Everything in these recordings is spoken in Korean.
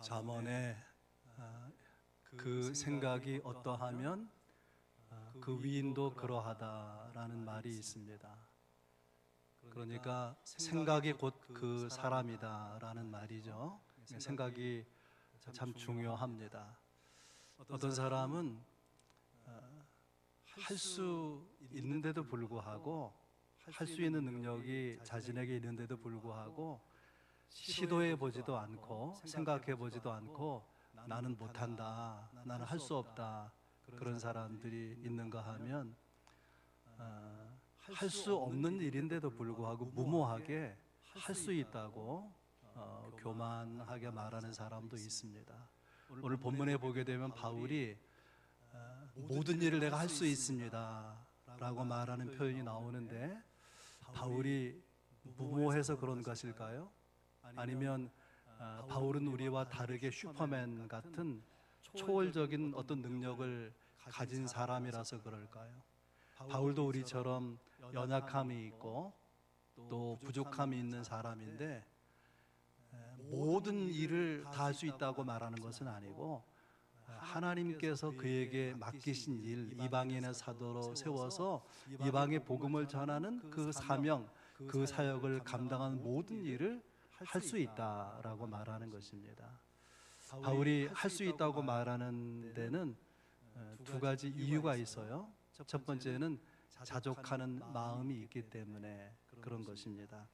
잠언에 그 생각이 어떠하면 그 위인도 그러하다라는 말이 있습니다. 그러니까 생각이 곧 그 사람이다라는 말이죠. 생각이 참 중요합니다. 어떤 사람은 할 수 있는데도 불구하고, 할 수 있는 능력이 자신에게 있는데도 불구하고 시도해 보지도 않고 생각해 보지도 않고 나는 못한다, 나는 할 수 없다, 그런 사람들이 있는가 하면 할 수 없는 일인데도 불구하고 무모하게 할 수 있다고 교만하게 말하는 사람도 있습니다. 오늘 본문에 보게 되면 바울이 모든 일을 내가 할 수 있습니다 라고 말하는 표현이 나오는데, 바울이 무모해서 그런 것일까요? 아니면 바울은 우리와 다르게 슈퍼맨 같은 초월적인 어떤 능력을 가진 사람이라서 그럴까요? 바울도 우리처럼 연약함이 있고 또 부족함이 있는 사람인데, 모든 일을 다 할 수 있다고 말하는 것은 아니고, 하나님께서 그에게 맡기신 일, 이방인의 사도로 세워서 이방의 복음을 전하는 그 사명, 그 사역을 감당하는 모든 일을 할 수 있다라고 말하는 것입니다. 바울이 할 수 있다고 말하는 데는 두 가지 이유가 있어요. 첫 번째는 자족하는 마음이 있기 때문에 그런 것입니다.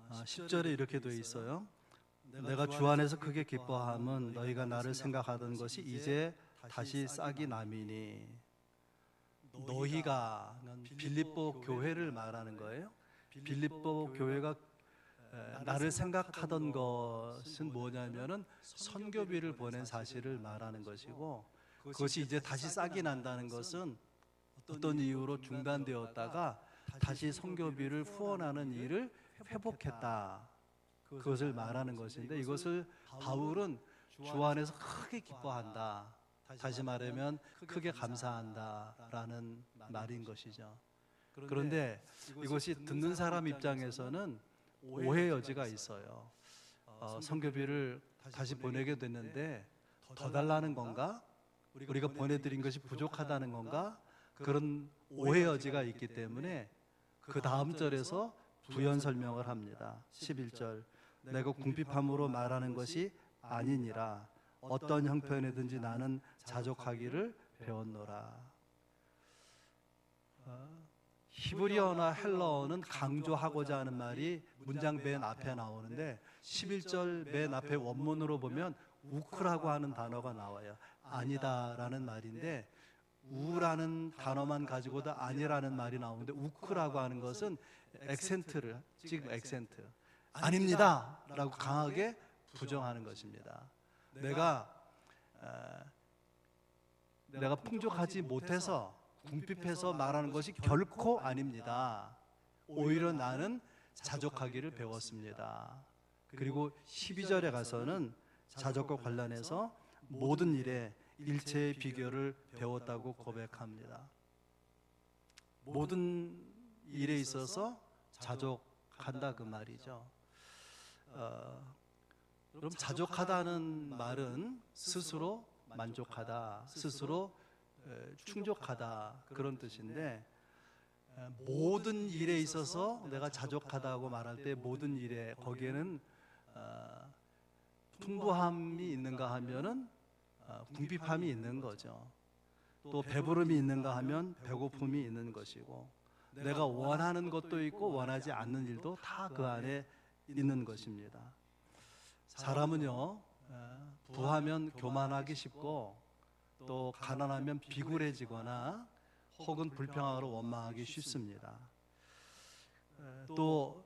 10절에 이렇게 되어 있어요. 내가 주 안에서 크게 기뻐함은 너희가 나를 생각하던 것이 이제 다시 싹이 남이니. 너희가 빌립보 교회를 말하는 거예요. 빌립보 교회가 나를 생각하던 것은 뭐냐면은 선교비를 보낸 사실을 말하는 것이고, 그것이 이제 다시 싹이 난다는 것은 어떤 이유로 중단되었다가 다시 선교비를 후원하는 일을 회복했다, 그것을 말하는 것인데, 이것을 바울은 주 안에서 크게 기뻐한다, 다시 말하면 크게 감사한다라는 말인 것이죠. 그런데 이것이 듣는 사람 입장에서는 오해 여지가 있어요. 선교비를 다시 보내게 됐는데 더 달라는 건가? 우리가 보내드린 것이 부족하다는 건가? 그런 오해 여지가 있기 때문에 그 다음 절에서 부연 설명을 합니다. 11절, 내가 궁핍함으로 말하는 것이 아니니라. 어떤 형편이든지 나는 자족하기를 배웠노라. 히브리어나 헬라어는 강조하고자 하는 말이 문장 맨 앞에 나오는데, 11절 맨 앞에 원문으로 보면 우크라고 하는 단어가 나와요. 아니다라는 말인데, 우라는 단어만 가지고도 아니라는 말이 나오는데, 우크라고 하는 것은 액센트를, 지금 액센트, 아닙니다 라고 강하게 부정하는 것입니다. 내가 풍족하지 못해서 궁핍해서 말하는 것이 결코 아닙니다. 오히려 나는 자족하기를 배웠습니다. 그리고 12절에 가서는 자족과 관련해서 모든 일에 일체의 비결을 배웠다고 고백합니다. 모든 일에 있어서 자족한다, 그 말이죠. 그럼 자족하다는 말은 스스로 만족하다, 스스로 충족하다, 그런 뜻인데, 모든 일에 있어서 내가 자족하다고 말할 때 모든 일에, 거기에는 풍부함이 있는가 하면은 궁핍함이 있는 거죠. 또 배부름이 있는가 하면 배고픔이 있는 것이고, 내가 원하는 것도 있고 원하지 않는 일도 다 그 안에 있는 것입니다. 사람은요, 부하면 교만하기 쉽고, 또 가난하면 비굴해지거나 혹은 불평하러 원망하기 쉽습니다. 또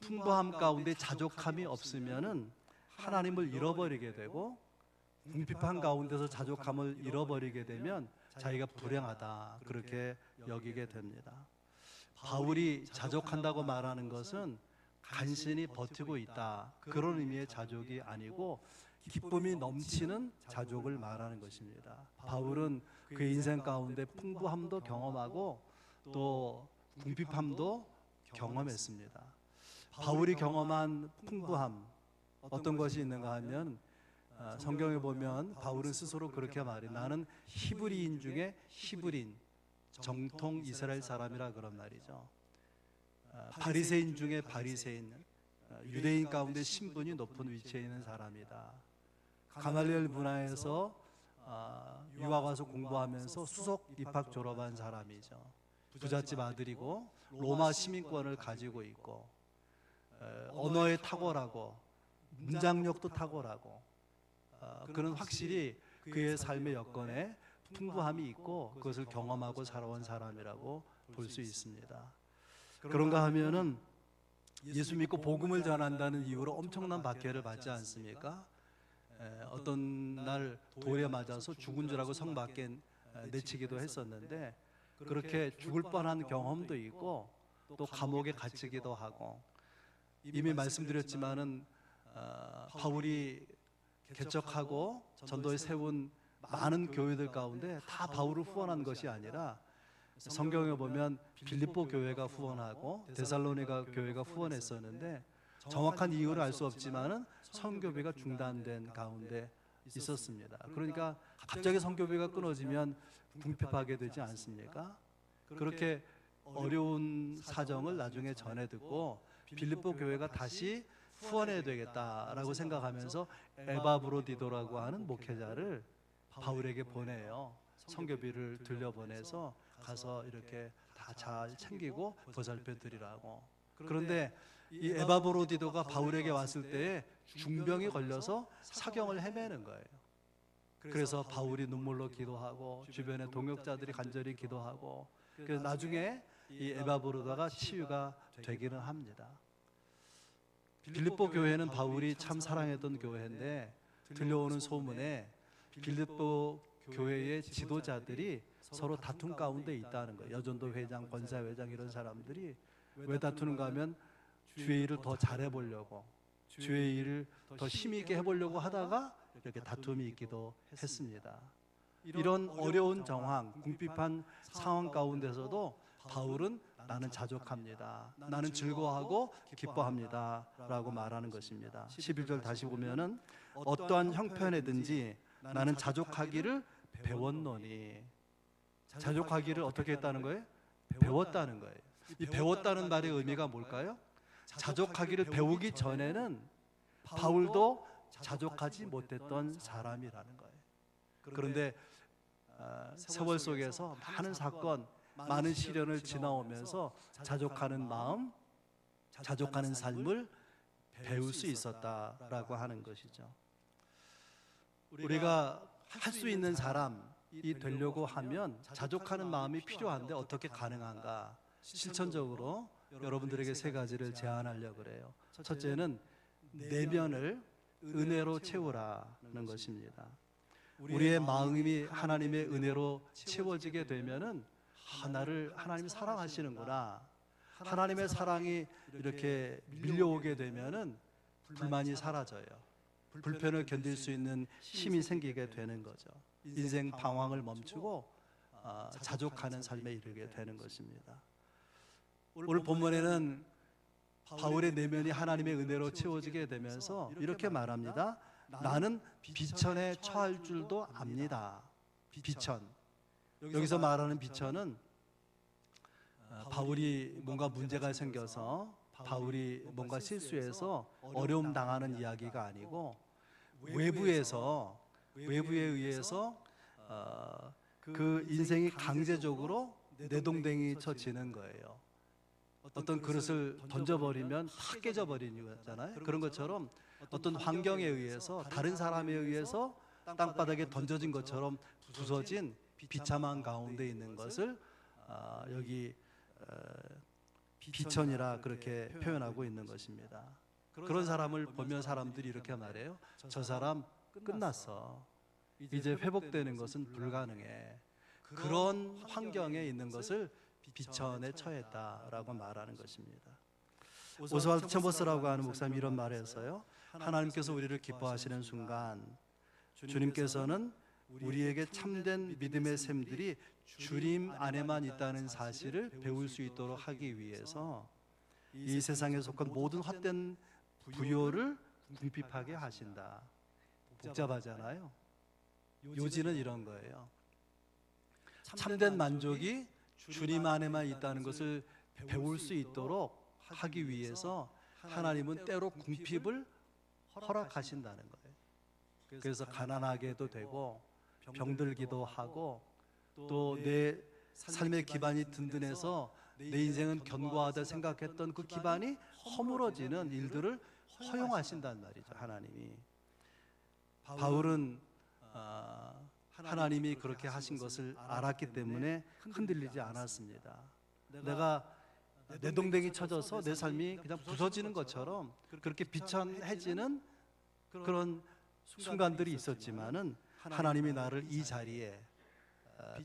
풍부함 가운데 자족함이 없으면은 하나님을 잃어버리게 되고, 궁핍한 가운데서 자족함을 잃어버리게 되면 자기가 불행하다, 그렇게 여기게 됩니다. 바울이 자족한다고 말하는 것은 간신히 버티고 있다, 그런 의미의 자족이 아니고 기쁨이 넘치는 자족을 말하는 것입니다. 바울은 그의 인생 가운데 풍부함도 경험하고 또 궁핍함도 경험했습니다. 바울이 경험한 풍부함, 어떤 것이 있는가 하면 성경에 보면 바울은 스스로 그렇게 말해. 나는 히브리인 중에 히브리인, 정통 이스라엘 사람이라 그런 말이죠. 바리새인 중에 바리새인, 유대인 가운데 신분이 높은 위치에 있는 사람이다. 가말리엘 문화에서 유학 와서 공부하면서 수석 입학 졸업한 사람이죠. 부잣집 아들이고 로마 시민권을 가지고 있고 언어에 탁월하고 문장력도 탁월하고 그는 확실히 그의 삶의 여건에 풍부함이 있고 그것을 경험하고 살아온 사람이라고 볼 수 있습니다. 그런가 하면은 예수 믿고 복음을 전한다는 이유로 엄청난 박해를 받지 않습니까? 어떤 날 돌에 맞아서 죽은 줄 알고 성 밖에 내치기도 했었는데 그렇게 죽을 뻔한 경험도 있고 또 감옥에 갇히기도 하고 이미 말씀드렸지만은 바울이 개척하고 전도에 세운 많은 교회들 가운데 다 바울을 후원한 것이 아니라 성경에 보면 빌립보 교회가 후원하고 데살로니가 교회가 후원했었는데 정확한 이유를 알 수 없지만은 선교비가 중단된 가운데 있었습니다. 그러니까 갑자기 선교비가 끊어지면 궁핍하게 되지 않습니까? 그렇게 어려운 사정을 나중에 전해 듣고 빌립보 교회가 다시 후원해야 되겠다라고 생각하면서 에바브로디도라고 하는 목회자를 바울에게 보내요. 선교비를 들려보내서 가서 이렇게 다 잘 챙기고 보살펴 드리라고. 그런데 이 에바브로디도가 바울에게 왔을 때에 중병이 걸려서 사경을 헤매는 거예요. 그래서 바울이 눈물로 기도하고 주변의 동역자들이 간절히 기도하고 그래서 나중에 이 에바브로다가 치유가 되기는 합니다. 빌립보 교회는 바울이 참 사랑했던 교회인데 들려오는 소문에 빌립보 교회의 지도자들이 서로 다툼 가운데 있다는 거예요. 여전도 회장, 권사 회장 이런 사람들이 왜 다투는가 하면 주의 일을 더 잘해보려고 주의 일을 더 힘 있게 해보려고 하다가 이렇게 다툼이 있기도 했습니다. 이런 어려운 정황, 궁핍한 상황 가운데서도 바울은 나는 자족합니다. 나는 즐거워하고 기뻐합니다. 라고 말하는 것입니다. 11절 다시 보면은 어떠한 형편에든지 나는 자족하기를 배웠노니. 자족하기를 어떻게 했다는 거예요? 배웠다는 거예요. 이 배웠다는 말의 의미가 뭘까요? 자족하기를 배우기 전에는 바울도 자족하지 못했던 사람이라는 거예요. 그런데 세월 속에서 많은 사건, 많은 시련을 지나오면서 자족하는 마음, 자족하는 삶을 배울 수 있었다라고 하는 것이죠. 우리가 할 수 있는 사람이 되려고 하면 자족하는 마음이 필요한데 어떻게 가능한가? 실천적으로 여러분들에게 세 가지를 제안하려고 그래요. 첫째는 내면을 은혜로 채우라는 것입니다. 우리의 마음이 하나님의 은혜로 채워지게 되면은 나를 하나님이 사랑하시는구나. 하나님의 사랑이 이렇게 밀려오게 되면은 불만이 사라져요. 불편을 견딜 수 있는 힘이 생기게 되는 거죠. 인생 방황을 멈추고 자족하는 삶에 이르게 되는 것입니다. 오늘 본문에는 바울의 내면이 하나님의 은혜로 채워지게 되면서 이렇게 말합니다. 나는 비천에 처할 줄도 압니다. 비천. 여기서 말하는 비천은 바울이 뭔가 문제가 생겨서 바울이 뭔가 실수해서 어려움 당하는 이야기가 아니고 외부에 의해서 그 인생이 강제적으로 내동댕이 쳐지는 거예요. 어떤 그릇을 던져버리면 다 깨져버리는 거잖아요. 그런 것처럼 어떤 환경에 의해서 다른 사람에 의해서 땅바닥에 던져진 것처럼 부서진 비참한 가운데 있는 것을 여기 비천이라 그렇게 표현하고 있는 것입니다. 그런 사람을 보면 사람들이 이렇게 말해요. 저 사람 끝났어. 이제 회복되는 것은 불가능해. 그런 환경에 있는 것을 비천에 처했다라고 말하는 것입니다. 오스왈드 챔버스라고 하는 목사님이 이런 말을 했어요. 하나님께서 우리를 기뻐하시는 순간 주님께서는 우리에게 참된 믿음의 샘들이 주님 안에만 있다는 사실을 배울 수 있도록 하기 위해서 이 세상에 속한 모든 헛된 부요를 궁핍하게 하신다. 복잡하잖아요. 요지는 이런 거예요. 참된 만족이 주님 안에만 있다는 것을 배울 수 있도록 하기 위해서 하나님은 때로 궁핍을 허락하신다는 거예요. 그래서 가난하게도 되고 병들기도 하고 또 내 삶의 기반이 든든해서 내 인생은 견고하다 생각했던 그 기반이 허물어지는 일들을 허용하신단 말이죠. 하나님이. 바울은 하나님이 그렇게 하신 것을 알았기 때문에 흔들리지 않았습니다. 내가 내동댕이 쳐져서 내 삶이 그냥 부서지는 것처럼 그렇게 비천해지는 그런 순간들이 있었지만은 하나님이 나를 이 자리에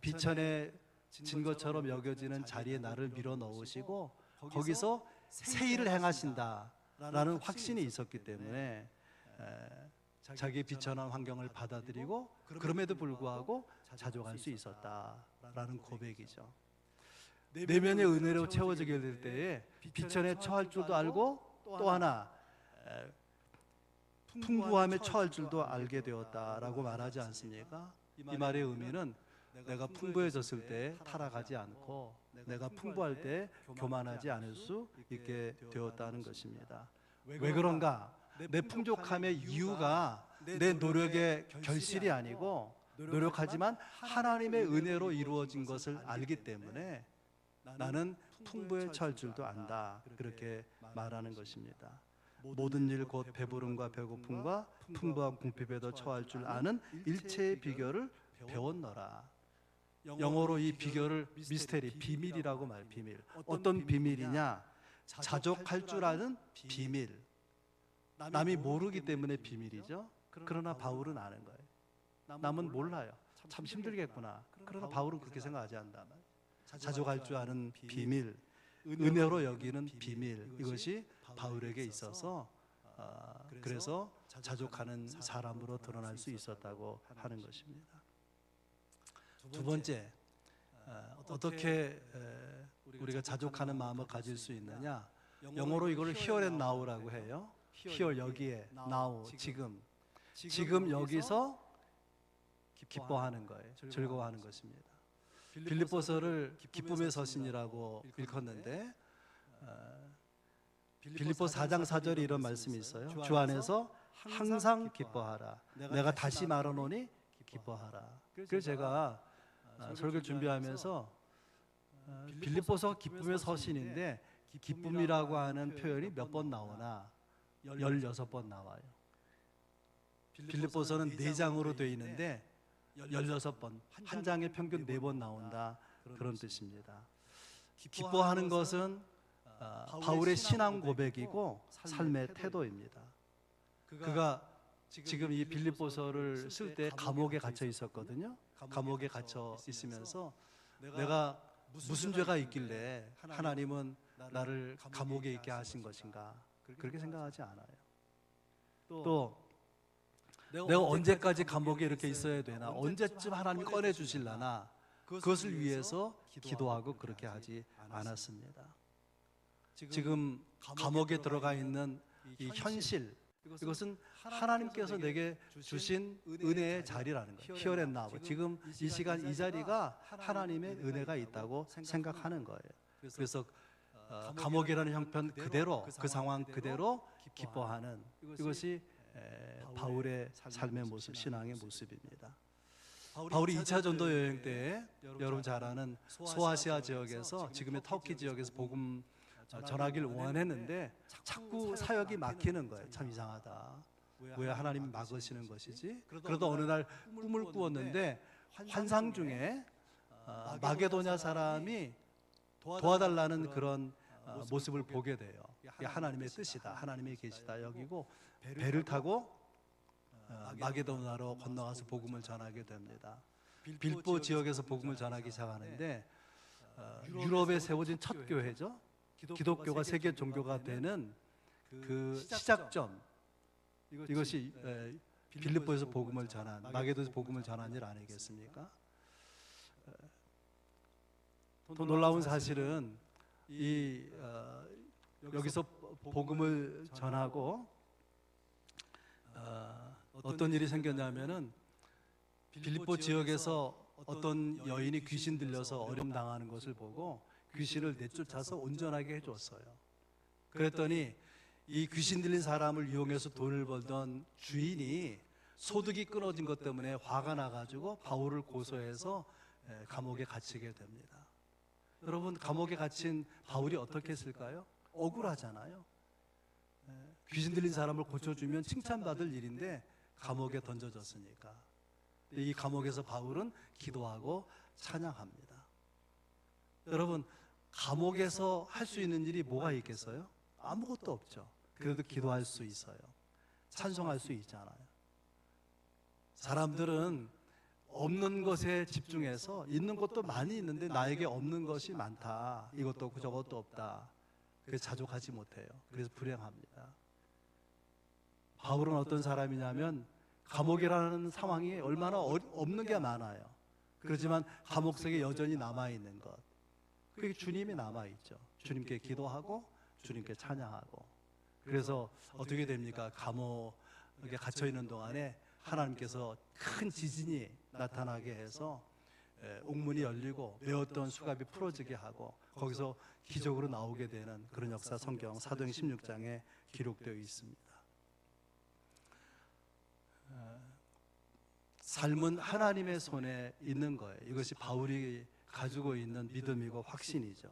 비천해진 것처럼 여겨지는 자리에 나를 밀어 넣으시고 거기서 새 일을 행하신다라는 확신이 있었기 때문에 자기의 비천한 환경을 받아들이고 그럼에도 불구하고 자족할 수 있었다라는 고백이죠. 내면의 은혜로 채워지게 될 때에 비천에 처할 줄도 알고 또 하나 풍부함에 처할 줄도 알게 되었다라고 말하지 않습니까? 이 말의 의미는 내가 풍부해졌을 때 타락하지 않고 내가 풍부할 때 교만하지 않을 수 있게 되었다는 것입니다. 왜 그런가? 내 풍족함의 이유가 내 노력의 결실이 아니고 노력하지만 하나님의 은혜로 이루어진 것을 알기 때문에 나는 풍부에 처할 줄도 안다. 그렇게 말하는 것입니다. 모든 일 곧 배부름과 배고픔과 풍부한 궁핍에도 처할 줄 아는 일체의 비결을 배웠노라. 영어로 이 비결을 미스테리, 비밀이라고 말해요. 비밀. 어떤 비밀이냐? 자족할 줄 아는 비밀. 남이 모르기 때문에 비밀이죠. 그러나 바울은 아는 거예요. 남은 몰라요. 참 힘들겠구나. 그러나 바울은 그렇게 생각하지 않는다. 자족할 줄 아는 비밀, 은혜로 여기는 비밀, 이것이 바울에게 있어서 그래서 자족하는 사람으로 드러날 수 있었다고 하는 것입니다. 두 번째, 어떻게 우리가 자족하는 마음을 가질 수 있느냐? 영어로 이걸 here and now라고 해요. here, 여기에, now, 지금 여기서 기뻐하는 거예요. 즐거워하는 것입니다. 빌립보서를 기쁨의 서신이라고 일컫는데 빌립보 4장 4절에 이런 말씀이 있어요. 주 안에서 항상 기뻐하라. 내가 다시 말하노니 기뻐하라. 그래서 제가 설교 준비하면서 빌립보서 기쁨의 서신인데 기쁨이라고 하는 표현이 몇 번 나오나 16번 나와요. 빌립보서는 4장으로 되어 있는데 16번, 한 장에 평균 4번 나온다, 그런 뜻입니다. 기뻐하는 것은 바울의 신앙 고백이고 삶의 태도입니다. 그가 지금 이 빌립보서를 쓸 때 감옥에 gat혀 있었거든요. 감옥에 갇혀 있으면서 내가 무슨 죄가 있길래 하나님은 나를 감옥에 있게 하신 것인가, 그렇게 생각하지 않아요. 또 내가 언제까지 감옥에 이렇게 있어야 되나, 언제쯤 하나님이 꺼내주실라나, 그것을 위해서 기도하고 그렇게 하지 않았습니다. 지금 감옥에 들어가 있는 이 현실, 이것은 하나님께서 내게 주신 은혜의 자리라는 거예요. here and now, 지금 이 시간 이 자리가 하나님의 은혜가 있다고 생각하는 거예요. 그래서 감옥이라는 형편 그대로, 그 상황 그대로 기뻐하는, 이것이 바울의 삶의 모습, 신앙의 모습입니다. 바울이 2차 전도 여행 때 여러분 잘 아는 소아시아 지역에서, 지금의 터키 지역에서 복음 전하기를 원했는데 자꾸 사역이 막히는 거예요. 참 이상하다. 왜 하나님이 막으시는 것이지? 그러다 어느 날 꿈을 꾸었는데 환상 중에 마게도냐 사람이 도와달라는 그런 모습을 보게 돼요. 이게 하나님의 뜻이다, 하나님의 계시다 여기고 배를 타고 마게도냐로 건너가서 복음을 전하게 됩니다. 빌보 지역에서 복음을 전하기 시작하는데 유럽에 세워진 첫 교회죠. 기독교가 세계 종교가 되는 그 시작점, 이것이 빌립보에서 복음을 전한, 마게도에서 복음을 전한 일 아니겠습니까? 더 놀라운 사실은 여기서 복음을 전하고 어떤 일이 생겼냐면은 빌립보 지역에서 어떤 여인이 귀신 들려서 어려움 당하는 것을 보고 귀신을 내쫓아서 온전하게 해줬어요. 그랬더니 이 귀신 들린 사람을 이용해서 돈을 벌던 주인이 소득이 끊어진 것 때문에 화가 나가지고 바울을 고소해서 감옥에 갇히게 됩니다. 여러분, 감옥에 gathin 바울이 어떻게 했을까요? 억울하잖아요. 귀신 들린 사람을 고쳐주면 칭찬받을 일인데 감옥에 던져졌으니까. 이 감옥에서 바울은 기도하고 찬양합니다. 여러분, 감옥에서 할 수 있는 일이 뭐가 있겠어요? 아무것도 없죠. 그래도 기도할 수 있어요. 찬송할 수 있잖아요. 사람들은 없는 것에 집중해서 있는 것도 많이 있는데 나에게 없는 것이 많다. 이것도 없고 저것도 없다. 그래서 자족하지 못해요. 그래서 불행합니다. 바울은 어떤 사람이냐면 감옥이라는 상황이 얼마나 없는 게 많아요. 그렇지만 감옥 속에 여전히 남아있는 것, 그게 주님이 남아있죠. 주님께 기도하고 주님께 찬양하고. 그래서 어떻게 됩니까? 감옥에 갇혀있는 동안에 하나님께서 큰 지진이 나타나게 해서 옥문이 열리고 메었던 수갑이 풀어지게 하고 거기서 기적으로 나오게 되는 그런 역사 성경 사도행 16장에 기록되어 있습니다. 삶은 하나님의 손에 있는 거예요. 이것이 바울이 가지고 있는 믿음이고 확신이죠.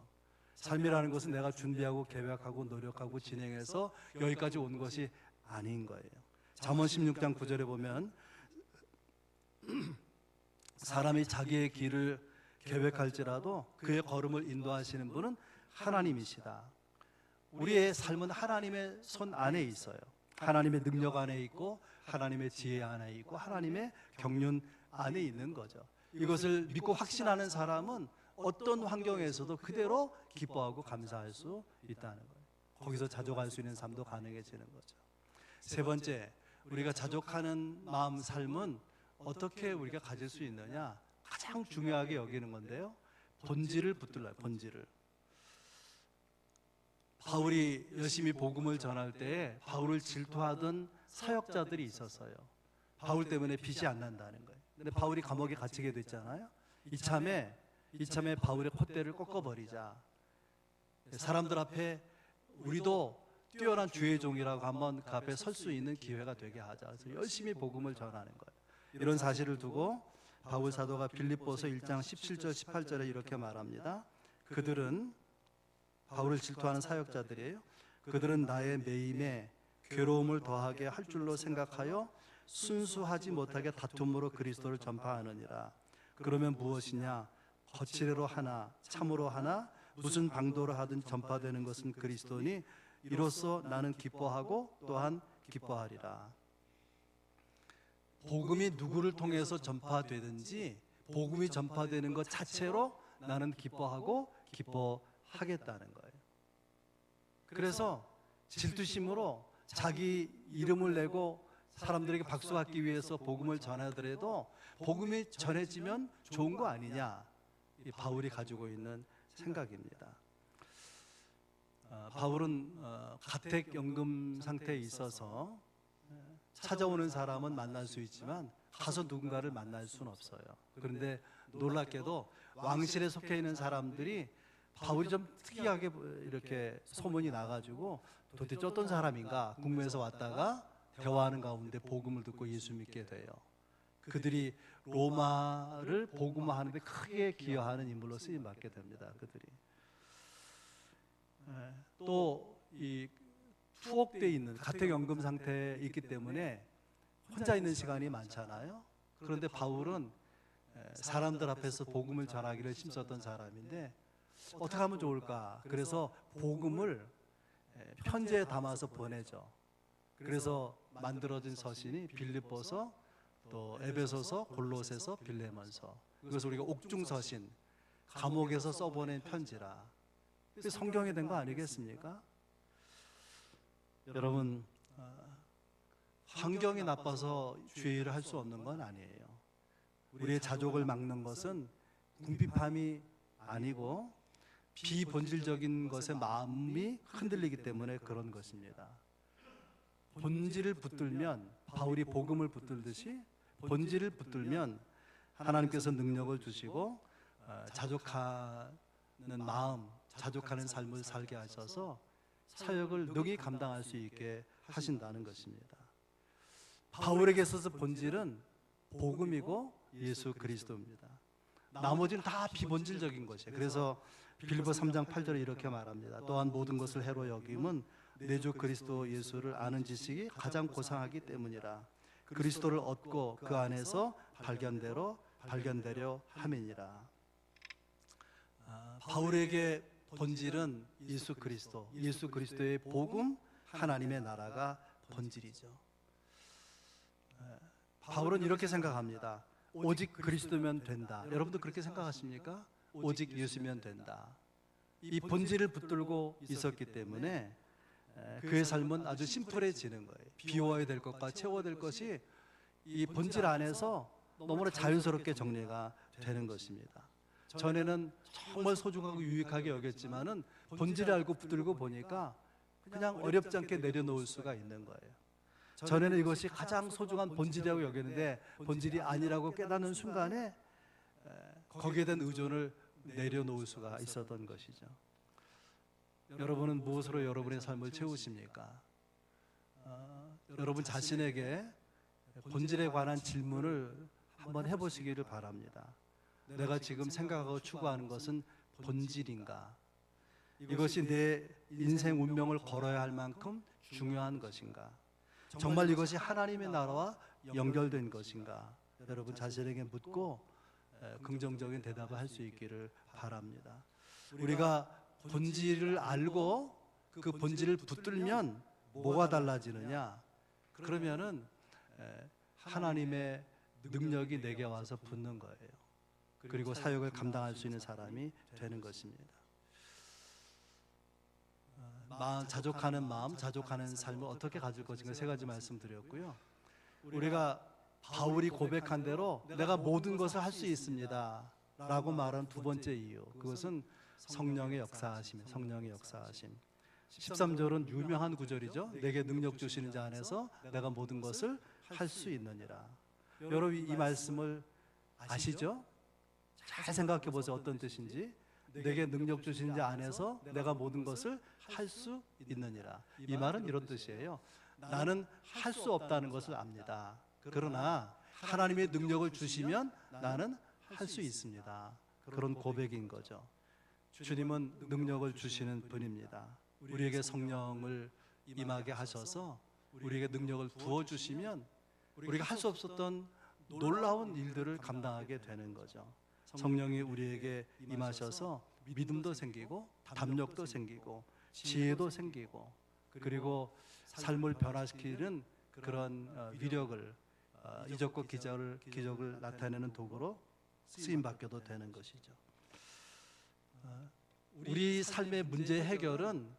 삶이라는 것은 내가 준비하고 계획하고 노력하고 진행해서 여기까지 온 것이 아닌 거예요. 잠언 16장 9절에 보면 사람이 자기의 길을 계획할지라도 그의 걸음을 인도하시는 분은 하나님이시다. 우리의 삶은 하나님의 손 안에 있어요. 하나님의 능력 안에 있고 하나님의 지혜 안에 있고 하나님의 경륜 안에 있는 거죠. 이것을 믿고 확신하는 사람은 어떤 환경에서도 그대로 기뻐하고 감사할 수 있다는 거예요. 거기서 자족할 수 있는 삶도 가능해지는 거죠. 세 번째, 우리가 자족하는 마음 삶은 어떻게 우리가 가질 수 있느냐? 가장 중요하게 여기는 건데요, 본질을 붙들어요. 본질을. 바울이 열심히 복음을 전할 때에 바울을 질투하던 사역자들이 있었어요. 바울 때문에 빛이 안 난다는 거예요. 근데 바울이 감옥에 갇히게 됐잖아요. 이참에 바울의 콧대를 꺾어버리자. 사람들 앞에 우리도 뛰어난 주의 종이라고 한번 그 앞에 설 수 있는 기회가 되게 하자. 그래서 열심히 복음을 전하는 거예요. 이런 사실을 두고 바울 사도가 빌립보서 1장 17절 18절에 이렇게 말합니다. 그들은, 바울을 질투하는 사역자들이에요. 그들은 나의 매임에 괴로움을 더하게 할 줄로 생각하여 순수하지 못하게 다툼으로 그리스도를 전파하느니라. 그러면 무엇이냐? 거칠애로 하나 참으로 하나 무슨 방도로 하든 전파되는 것은 그리스도니 이로써 나는 기뻐하고 또한 기뻐하리라. 복음이 누구를 통해서 전파되든지 복음이 전파되는 것 자체로 나는 기뻐하고 기뻐하겠다는 거예요. 그래서 질투심으로 자기 이름을 내고 사람들에게 박수받기 위해서 복음을 전하더라도 복음이 전해지면 좋은 거 아니냐, 이 바울이 가지고 있는 생각입니다. 바울은 가택연금 상태에 있어서 찾아오는 사람은 만날 수 있지만 가서 누군가를 만날 수는 없어요. 그런데 놀랍게도 왕실에 속해 있는 사람들이 바울이 좀 특이하게 이렇게 소문이 나가지고 도대체 어떤 사람인가 궁금해서 왔다가 대화하는 가운데 복음을 듣고 예수 믿게 돼요. 그들이 로마를 복음화하는 데 크게 기여하는 인물로 쓰임받게 됩니다. 그들이 또 이 투옥되어 있는 가택연금 상태에 있기 때문에 혼자 있는 시간이 많잖아요. 그런데 바울은 사람들 앞에서 복음을 전하기를 힘썼던 사람인데 어떻게 하면 좋을까? 그래서 복음을 편지에 담아서 보내죠. 그래서 만들어진 서신이 빌립보서, 또 에베소서, 골로새서, 빌레몬서. 이것을 우리가 옥중서신, 감옥에서 써보낸 편지라. 그게 성경에 된 거 아니겠습니까? 여러분, 환경이 나빠서 주의를 할 수 없는 건 아니에요. 우리의 자족을 막는 것은 궁핍함이 아니고 비본질적인 것에 마음이 흔들리기 때문에 그런 것입니다. 본질을 붙들면, 바울이 복음을 붙들듯이 본질을 붙들면 하나님께서 능력을 주시고 자족하는 마음, 자족하는 삶을 살게 하셔서 사역을 능히 감당할 수 있게 하신다는 것입니다. 바울에게 있어서 본질은 복음이고 예수 그리스도입니다. 나머지는 다 비본질적인 것이에요. 그래서 빌립보 3장 8절에 이렇게 말합니다. 또한 모든 것을 해로 여김은 내 주 그리스도 예수를 아는 지식이 가장 고상하기 때문이라. 그리스도를 얻고 그 안에서 발견되려 함이니라. 바울에게 본질은 예수 그리스도, 예수 그리스도의 복음, 하나님의 나라가 본질이죠. 바울은 이렇게 생각합니다. 오직 그리스도면 된다. 여러분도 그렇게 생각하십니까? 오직 예수면 된다. 이 본질을 붙들고 있었기 때문에 그의 삶은 아주 심플해지는 거예요. 비워야 될 것과 채워야 될 것이 이 본질 안에서 너무나 자연스럽게 정리가 되는 것입니다. 전에는 정말 소중하고 유익하게 여겼지만은 본질을 알고 붙들고 보니까 그냥 어렵지 않게 내려놓을 수가 있는 거예요. 전에는 이것이 가장 소중한 본질이라고 여겼는데 본질이 아니라고 깨닫는 순간에 거기에 대한 의존을 내려놓을 수가 있었던 것이죠. 여러분은 무엇으로 여러분의 삶을 채우십니까? 여러분 자신에게 본질에 관한 질문을 한번 해보시기를 바랍니다. 내가 지금 생각하고 추구하는 것은 본질인가? 이것이 내 인생 운명을 걸어야 할 만큼 중요한 것인가? 정말 이것이 하나님의 나라와 연결된 것인가? 여러분 자신에게 묻고 긍정적인 대답을 할 수 있기를 바랍니다. 우리가 본질을 알고 그 본질을 붙들면 뭐가 달라지느냐? 그러면은 하나님의 능력이 내게 와서 붙는 거예요. 그리고 사역을 감당할 수 있는 사람이 되는 것입니다. 자족하는 마음, 자족하는 삶을 어떻게 가질 것인가 세 가지 말씀드렸고요. 우리가 바울이 고백한 대로 내가 모든 것을 할 수 있습니다 라고 말한 두 번째 이유, 그것은 성령의 역사하심, 성령의 역사하심. 13절은 유명한 구절이죠. 내게 능력 주시는 자 안에서 내가 모든 것을 할 수 있느니라. 여러분 이 말씀을 아시죠? 잘 생각해 보세요. 어떤 뜻인지. 내게 능력 주시는 자 안에서 내가 모든 것을 할 수 있느니라. 이 말은 이런 뜻이에요. 나는 할 수 없다는 것을 압니다. 그러나 하나님의 능력을 주시면 나는 할 수 있습니다. 그런 고백인 거죠. 주님은 능력을 주시는 분입니다. 우리에게 성령을 임하게 하셔서 우리에게 능력을 부어주시면 우리가 할 수 없었던 놀라운 일들을 감당하게 되는 거죠. 성령이 우리에게 임하셔서 믿음도 생기고 담력도 생기고 지혜도 생기고 그리고 삶을 변화시키는 그런 위력을 이적과 기적을 나타내는 도구로 쓰임받게도 되는 것이죠. 우리 삶의 문제 해결은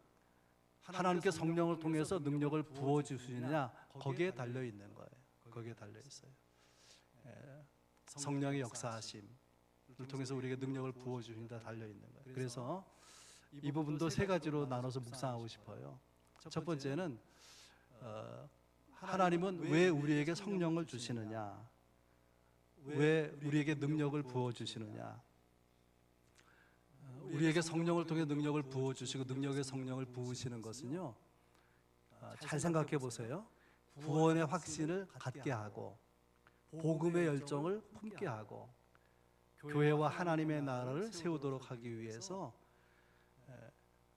하나님께 성령을 통해서 능력을 부어주시느냐 거기에 달려 있는 거예요. 거기에 달려 있어요. 성령의 역사하심을 통해서 우리에게 능력을 부어주신다 달려 있는 거예요. 그래서 이 부분도 세 가지로 나눠서 묵상하고 싶어요. 첫 번째는 하나님은 왜 우리에게 성령을 주시느냐, 왜 우리에게 능력을 부어주시느냐. 우리에게 성령을 통해 능력을 부어주시고 능력의 성령을 부으시는 것은요, 잘 생각해 보세요. 구원의 확신을 갖게 하고 복음의 열정을 품게 하고 교회와 하나님의 나라를 세우도록 하기 위해서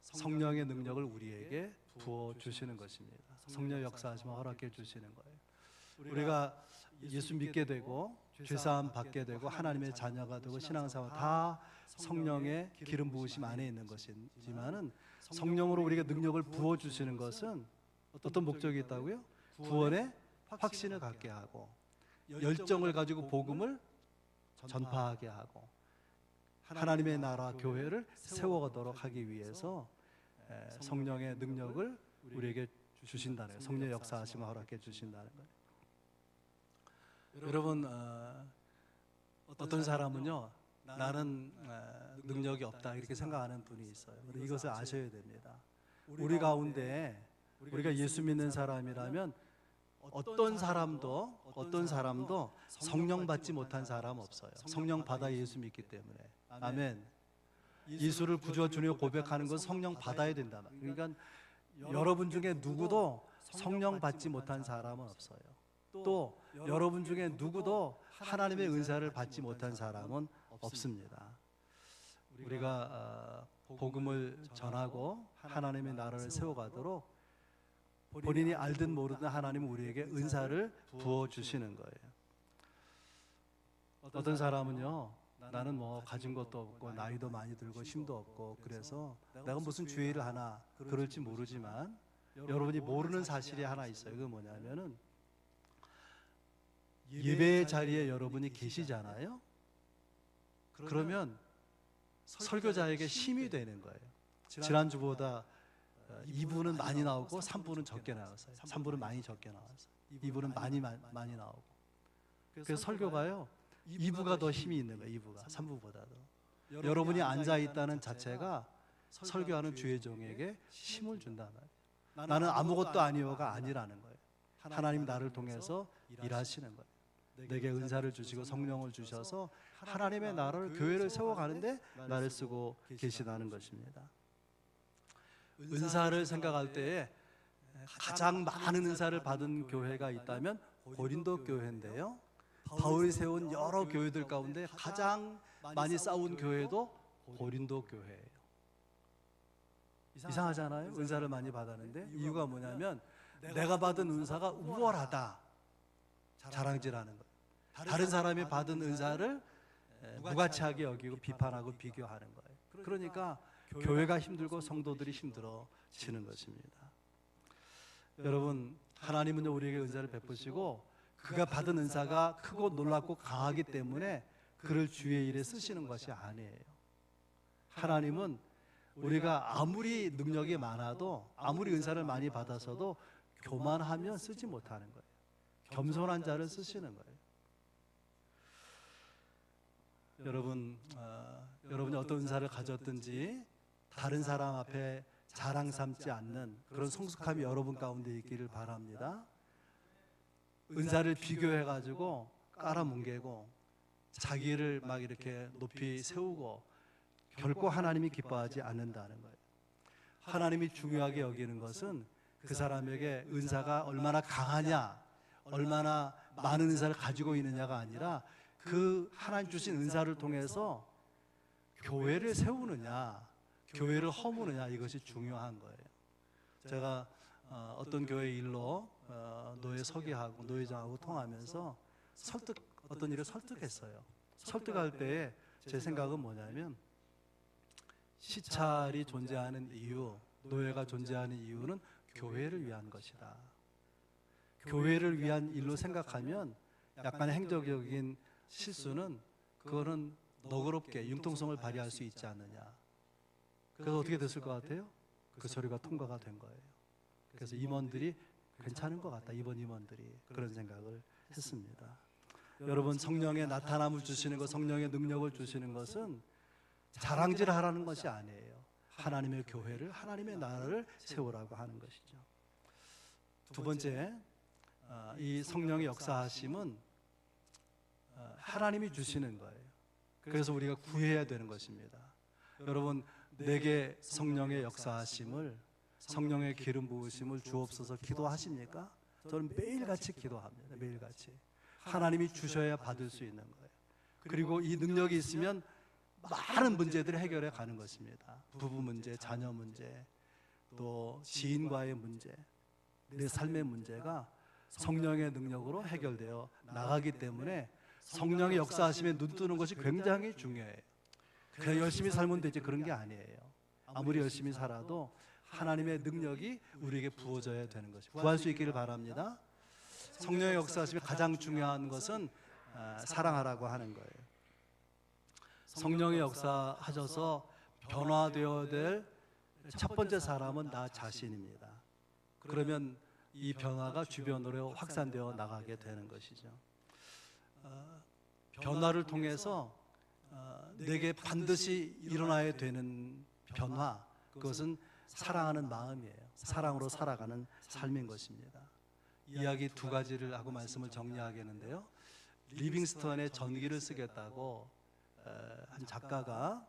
성령의 능력을 우리에게 부어주시는 것입니다. 성령 역사하시면 허락해 주시는 거예요. 우리가 예수 믿게 되고 죄사함 받게 되고 하나님의 자녀가 되고 신앙생활 다 성령의 기름 부으심 안에 있는 것이지만은 성령으로 우리에게 능력을 부어주시는 것은 어떤 목적이 있다고요? 구원의 확신을 갖게 하고 열정을 가지고 복음을 전파하게 하고 하나님의 나라 교회를 세워가도록 하기 위해서 성령의 능력을 우리에게 주신다는 거예요. 성령의 역사하심을 허락해 주신다는 거예요. 여러분 어떤 사람은요, 나는 능력이 없다 이렇게 생각하는 분이 있어요. 이것을 아셔야 됩니다. 우리 가운데 우리가 예수 믿는 사람이라면 어떤 사람도 성령 받지 못한 사람 없어요. 성령 받아 예수 믿기 때문에. 아멘. 예수를 구주와 주님으로 고백하는 건 성령 받아야 된다. 그러니까 여러분 중에 누구도 성령 받지 못한 사람은 없어요. 또 여러분 중에 누구도 하나님의 은사를 받지 못한 사람은 없습니다. 우리가 복음을 전하고 하나님의 나라를 세워가도록 본인이 알든 모르든 하나님은 우리에게 은사를 부어주시는 거예요. 어떤 사람은요, 나는 뭐 가진 것도 없고 나이도 많이 들고 힘도 없고 그래서 내가 무슨 주의 일을 하나 그럴지 모르지만 여러분이 모르는 사실이 하나 있어요. 그게 뭐냐면은 예배의 자리에 여러분이 계시잖아요. 그러면 설교자에게 힘이 되는 거예요. 지난주보다 2부는 많이 나오고 3부는 적게 나왔어요. 3부는 많이 적게 나왔어요. 2부는 많이 나오고. 그래서 설교가요 2부가 더 힘이 있는 거예요. 2부가 3부보다도. 여러분이 앉아 있다는 자체가 설교하는 주의 종에게 힘을 준다는 거예요. 나는 아무것도 아니오가 아니라는 거예요. 하나님 나를 통해서 일하시는 거예요. 내게 은사를 주시고 성령을 주셔서 하나님의 나라를 교회를 세워가는데 나를 쓰고 계시다는 것입니다. 은사를 생각할 때에 가장 많은 은사를 받은 교회가 있다면 고린도 교회인데요. 바울이 세운 여러 교회들 가운데 가장 많이 싸운 교회도 고린도 교회예요. 이상하잖아요. 은사를 많이 받았는데 이유가 뭐냐면 내가 받은 은사가 우월하다, 자랑질하는 거예요. 다른 사람이 받은 은사를 무가치하게 여기고 비판하고 비교하는 거예요. 그러니까 교회가 힘들고 성도들이 힘들어지는 것입니다. 여러분, 하나님은 우리에게 은사를 베푸시고 그가 받은 은사가 크고 놀랍고 강하기 때문에 그를 주의 일에 쓰시는 것이 아니에요. 하나님은 우리가 아무리 능력이 많아도 아무리 은사를 많이 받아서도 교만하면 쓰지 못하는 거예요. 겸손한 자를 쓰시는 거예요. 여러분이 어떤 은사를 가졌든지 다른 사람 앞에 자랑 삼지 않는 그런 성숙함이 여러분 가운데 있기를 바랍니다. 은사를 비교해가지고 깔아뭉개고 자기를 막 이렇게 높이 세우고 결코 하나님이 기뻐하지 않는다는 거예요. 하나님이 중요하게 여기는 것은 그 사람에게 은사가 얼마나 강하냐, 얼마나 많은 은사를 가지고 있느냐가 아니라 그 하나님 주신 은사를 통해서 교회를 세우느냐, 교회를 허무느냐, 이것이 중요한 거예요. 제가 어떤 교회 일로 노예 서기하고 노예장하고 통하면서 어떤 일을 설득했어요. 설득할 때에 제 생각은 뭐냐면 시찰이 존재하는 이유, 노예가 존재하는 이유는 교회를 위한 것이다. 교회를 위한 일로 생각하면 약간의 행정적인 실수는 그거는 너그럽게 융통성을 발휘할 수 있지 않느냐. 그래서 어떻게 됐을 것 같아요? 그 서류가 통과가 된 거예요. 그래서 임원들이 괜찮은 것 같다. 이번 임원들이 그런 생각을 했습니다. 여러분, 성령의 나타남을 주시는 것, 성령의 능력을 주시는 것은 자랑질하라는 것이 아니에요. 하나님의 교회를, 하나님의 나라를 세우라고 하는 것이죠. 두 번째, 이 성령의 역사하심은 하나님이 주시는 거예요. 그래서 우리가 구해야 되는 것입니다. 여러분, 내게 성령의 역사하심을, 성령의 기름 부으심을 주옵소서 기도하십니까? 저는 매일같이 기도합니다. 매일같이. 하나님이 주셔야 받을 수 있는 거예요. 그리고 이 능력이 있으면 많은 문제들을 해결해 가는 것입니다. 부부 문제, 자녀 문제, 또 지인과의 문제, 내 삶의 문제가 성령의 능력으로 해결되어 나가기 때문에 성령의 역사하심에 눈 뜨는 것이 굉장히 중요해요. 그냥 열심히 살면 되지 그런 게 아니에요. 아무리 열심히 살아도 하나님의 능력이 우리에게 부어져야 되는 것이 구할 수 있기를 바랍니다. 성령의 역사하심이 가장 중요한 것은 사랑하라고 하는 거예요. 성령의 역사하셔서 변화되어야 될 첫 번째 사람은 나 자신입니다. 그러면 이 변화가 주변으로 확산되어 나가게 되는 것이죠. 변화를 통해서 내게 반드시 일어나야 되는 변화, 그것은 사랑하는 마음이에요. 사랑으로 살아가는 삶인 것입니다. 이야기 두 가지를 하고 말씀을 정리하겠는데요. 리빙스턴의 전기를 쓰겠다고 한 작가가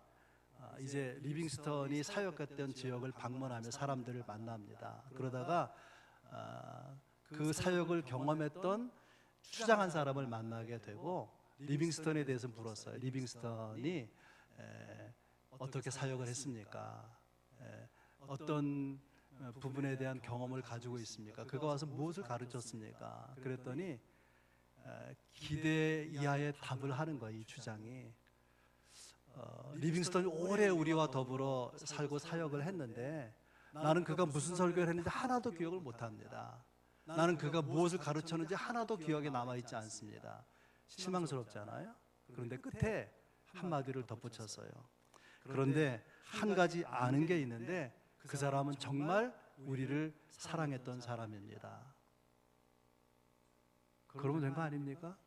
이제 리빙스턴이 사역했던 지역을 방문하며 사람들을 만납니다. 그러다가 그 사역을 경험했던 추장한 사람을 만나게 되고 리빙스턴에 대해서 물었어요. 리빙스턴이 어떻게 사역을 했습니까? 어떤 부분에 대한 경험을 가지고 있습니까? 그거 와서 무엇을 가르쳤습니까? 그랬더니 기대 이하의 답을 하는 거예요. 이 주장이. 리빙스턴이 오래 우리와 더불어 살고 사역을 했는데 나는 그가 무슨 설교를 했는지 하나도 기억을 못합니다. 나는 그가 무엇을 가르쳤는지 하나도 기억에 남아있지 않습니다. 실망스럽잖아요. 그런데 끝에 한마디를 덧붙였어요. 그런데 한 가지 아는 게 있는데 그 사람은 정말 우리를 사랑했던 사람입니다. 그러면 된 거 아닙니까?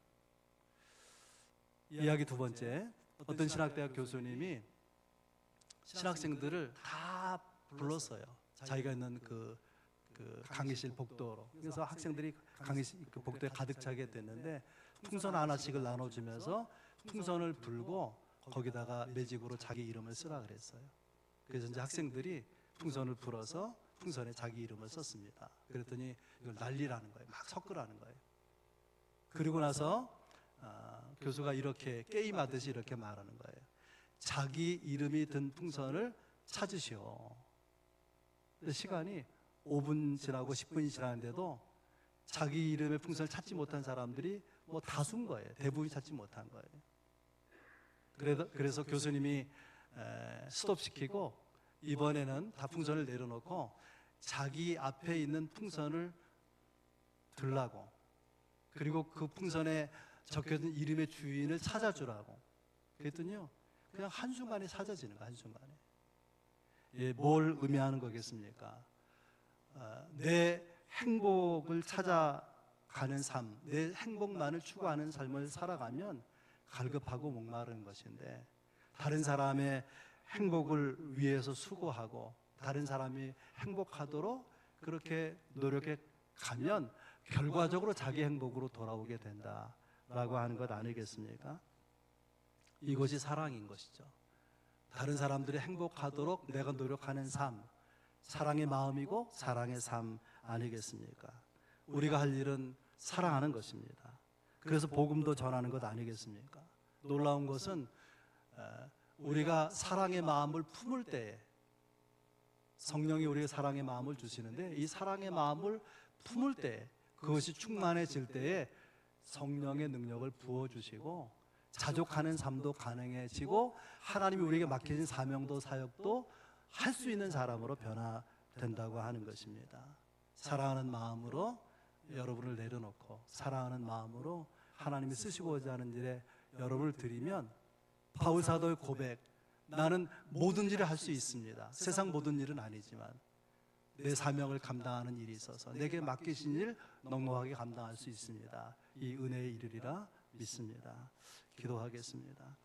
이야기 두 번째, 어떤 신학대학 교수님이 신학생들을 다 불렀어요. 자기가 있는 그 강의실 복도로. 그래서 학생들이 강의실 그 복도에 가득 차게 됐는데 풍선 하나씩을 나눠주면서 풍선을 불고 거기다가 매직으로 자기 이름을 쓰라 그랬어요. 그래서 이제 학생들이 풍선을 불어서 풍선에 자기 이름을 썼습니다. 그랬더니 이걸 난리라는 거예요. 막 섞으라는 거예요. 그리고 나서 교수가 이렇게 게임하듯이 이렇게 말하는 거예요. 자기 이름이 든 풍선을 찾으시오. 근데 시간이 5분 지나고 10분이 지났는데도 자기 이름의 풍선을 찾지 못한 사람들이 뭐 다수인 거예요. 대부분이 찾지 못한 거예요. 그래서 교수님이 스톱시키고 이번에는 다 풍선을 내려놓고 자기 앞에 있는 풍선을 들라고, 그리고 그 풍선에 적혀진 이름의 주인을 찾아주라고 그랬더니요, 그냥 한순간에 찾아지는 거예요. 한순간에. 예, 뭘 의미하는 거겠습니까? 내 행복을 찾아가는 삶, 내 행복만을 추구하는 삶을 살아가면 갈급하고 목마른 것인데, 다른 사람의 행복을 위해서 수고하고 다른 사람이 행복하도록 그렇게 노력해 가면 결과적으로 자기 행복으로 돌아오게 된다라고 하는 것 아니겠습니까? 이것이 사랑인 것이죠. 다른 사람들이 행복하도록 내가 노력하는 삶, 사랑의 마음이고 사랑의 삶 아니겠습니까? 우리가 할 일은 사랑하는 것입니다. 그래서 복음도 전하는 것 아니겠습니까? 놀라운 것은 우리가 사랑의 마음을 품을 때에 성령이 우리의 사랑의 마음을 주시는데, 이 사랑의 마음을 품을 때, 그것이 충만해질 때에 성령의 능력을 부어주시고 자족하는 삶도 가능해지고 하나님이 우리에게 맡겨진 사명도 사역도 할 수 있는 사람으로 변화된다고 하는 것입니다. 사랑하는 마음으로 여러분을 내려놓고 사랑하는 마음으로 하나님이 쓰시고자 하는 일에 여러분을 드리면, 바울 사도의 고백, 나는 모든 일을 할 수 있습니다. 세상 모든 일은 아니지만 내 사명을 감당하는 일이 있어서 내게 맡기신 일 넉넉하게 감당할 수 있습니다. 이 은혜에 이르리라 믿습니다. 기도하겠습니다.